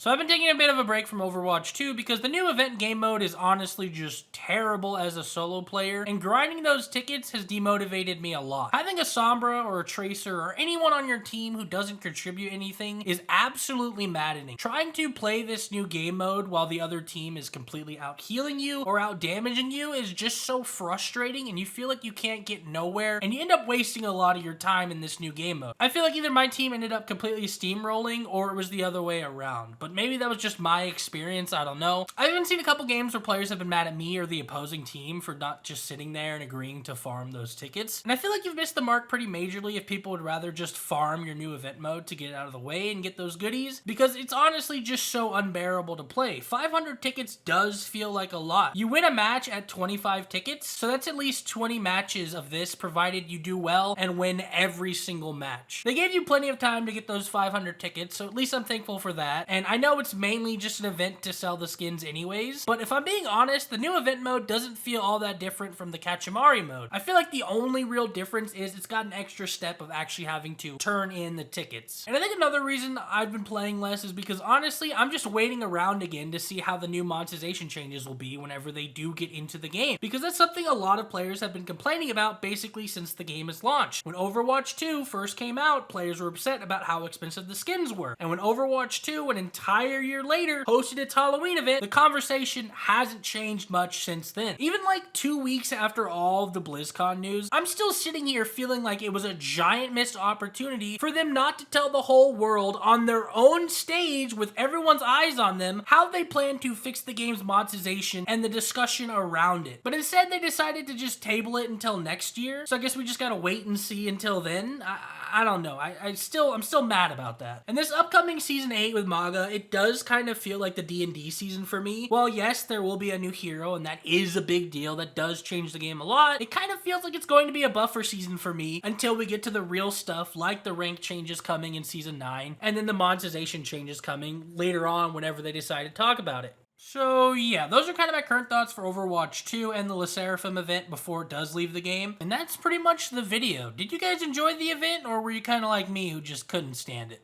So I've been taking a bit of a break from Overwatch 2 because the new event game mode is honestly just terrible as a solo player, and grinding those tickets has demotivated me a lot. Having a Sombra or a Tracer or anyone on your team who doesn't contribute anything is absolutely maddening. Trying to play this new game mode while the other team is completely out healing you or out damaging you is just so frustrating, and you feel like you can't get nowhere, and you end up wasting a lot of your time in this new game mode. I feel like either my team ended up completely steamrolling or it was the other way around, but maybe that was just my experience, I don't know. I've even seen a couple games where players have been mad at me or the opposing team for not just sitting there and agreeing to farm those tickets. And I feel like you've missed the mark pretty majorly if people would rather just farm your new event mode to get it out of the way and get those goodies, because it's honestly just so unbearable to play. 500 tickets does feel like a lot. You win a match at 25 tickets, so that's at least 20 matches of this, provided you do well and win every single match. They gave you plenty of time to get those 500 tickets, so at least I'm thankful for that. And I know it's mainly just an event to sell the skins anyways, but if I'm being honest, the new event mode doesn't feel all that different from the Kachimari mode. I feel like the only real difference is it's got an extra step of actually having to turn in the tickets. And I think another reason I've been playing less is because honestly, I'm just waiting around again to see how the new monetization changes will be whenever they do get into the game, because that's something a lot of players have been complaining about basically since the game is launched. When Overwatch 2 first came out, players were upset about how expensive the skins were, and when Overwatch 2, an entire year later, hosted its Halloween event, the conversation hasn't changed much since then. Even like 2 weeks after all of the BlizzCon news, I'm still sitting here feeling like it was a giant missed opportunity for them not to tell the whole world on their own stage with everyone's eyes on them how they plan to fix the game's monetization and the discussion around it. But instead they decided to just table it until next year, so I guess we just gotta wait and see until then. I don't know. I'm still mad about that. And this upcoming Season 8 with Maga, it does kind of feel like the D&D season for me. While yes, there will be a new hero, and that is a big deal, that does change the game a lot, it kind of feels like it's going to be a buffer season for me until we get to the real stuff, like the rank changes coming in Season 9, and then the monetization changes coming later on whenever they decide to talk about it. So yeah, those are kind of my current thoughts for Overwatch 2 and the Le Seraphim event before it does leave the game. And that's pretty much the video. Did you guys enjoy the event, or were you kind of like me who just couldn't stand it?